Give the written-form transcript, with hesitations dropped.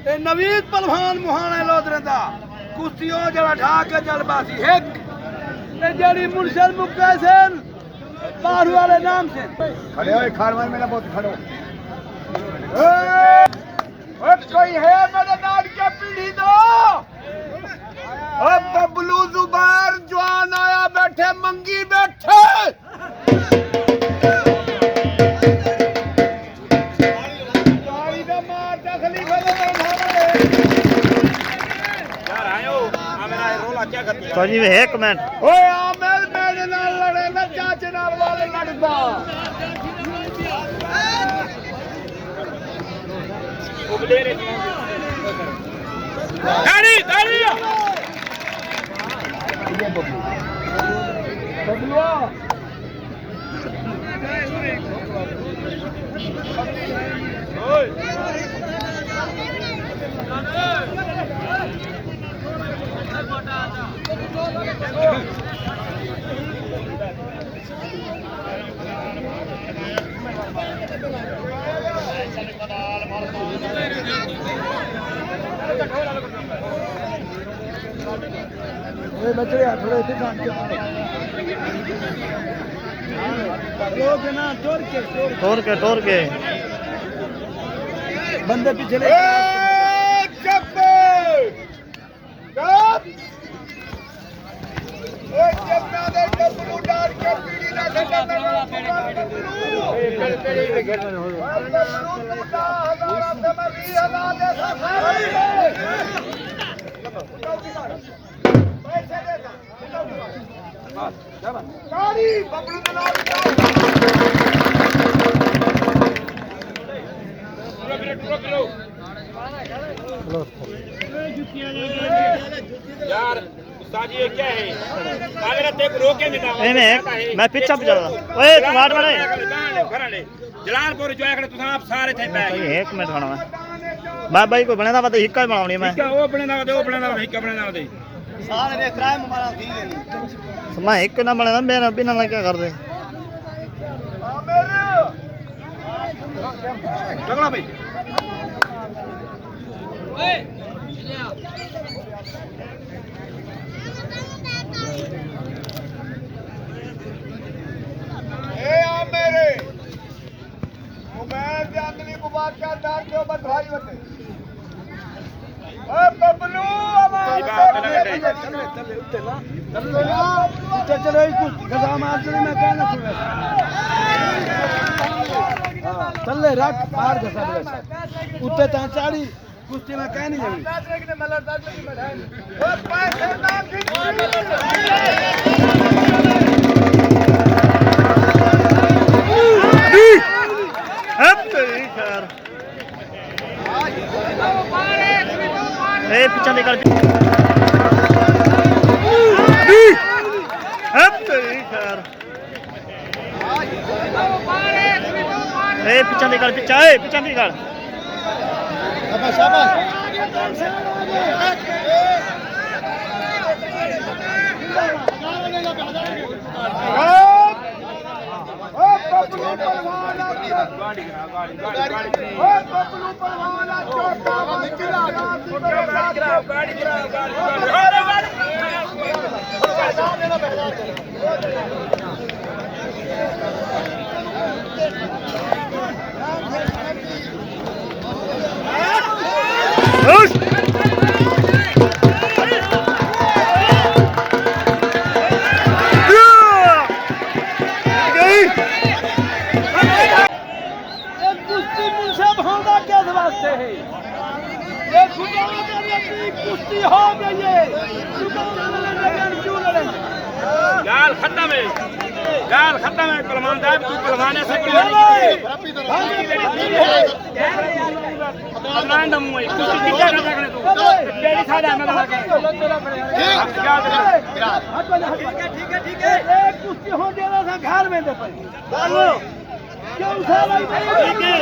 ਇਹ ਨਵੀਦ ਪਹਿਲਵਾਨ ਮੁਹਾਣੇ ਲੋਧਰੇ ਦਾ ਕੁਸ਼ਤੀ ਉਹ ਜਿਹੜਾ ਢਾ ਕੇ ਜਲਵਾ ਸੀ ਇੱਕ ਤੇ ਜਿਹੜੀ ਮੁਰਸ਼ਦ ਮੁਕੈਸਨ ਬਾਹਰ वाले नाम से खड़े हो खारवान मेला बहुत खड़ो कोई है मेरे नाम के पीढ़ी दो बबलू जुबार जवान आया बैठे मंगी बैठे तो जी एक मिनट ओए आमिर मेरे नाल लड़े ना चाचे नाल वाले लड़दा दाढ़ी दाढ़ी बबलुआ बच्चे थोड़े टोर के बंदे पीछे यार उस्ताद ये क्या है अगर देख रोके मैं पीछा पे चला ओए तू हाथ मारे जलालपुर जो है तुम आप सारे थे बैठ एक मिनट खाना मैं भाई को बने दा पता हिक्का बनाउनी मैं क्या वो बने ना दे वो बने ना नहीं क्या बने ना दे सारे ने क्राइम हमारा थी मैं एक ना बने मेरा बिना ना क्या कर दे लगना भाई मेरे मैं जाननी मुबारक का दार के बधाई होते बबलू चलो कुछ गजा मार मैं कहना चल रख बाहर गसा उत्ते ता चाड़ी कुश्ती में कह नहीं पीछा निकल पीछा निकल पीछा निकल कुश्ती हो गई है गाल खत्म है पहलवान साहब तू पहलवान ऐसे पहलवान दमू है कुश्ती कितना कर सकने तू तेरी सादा में लगा के ठीक है एक कुश्ती हो गया था घर में दे पर क्यों साला ठीक है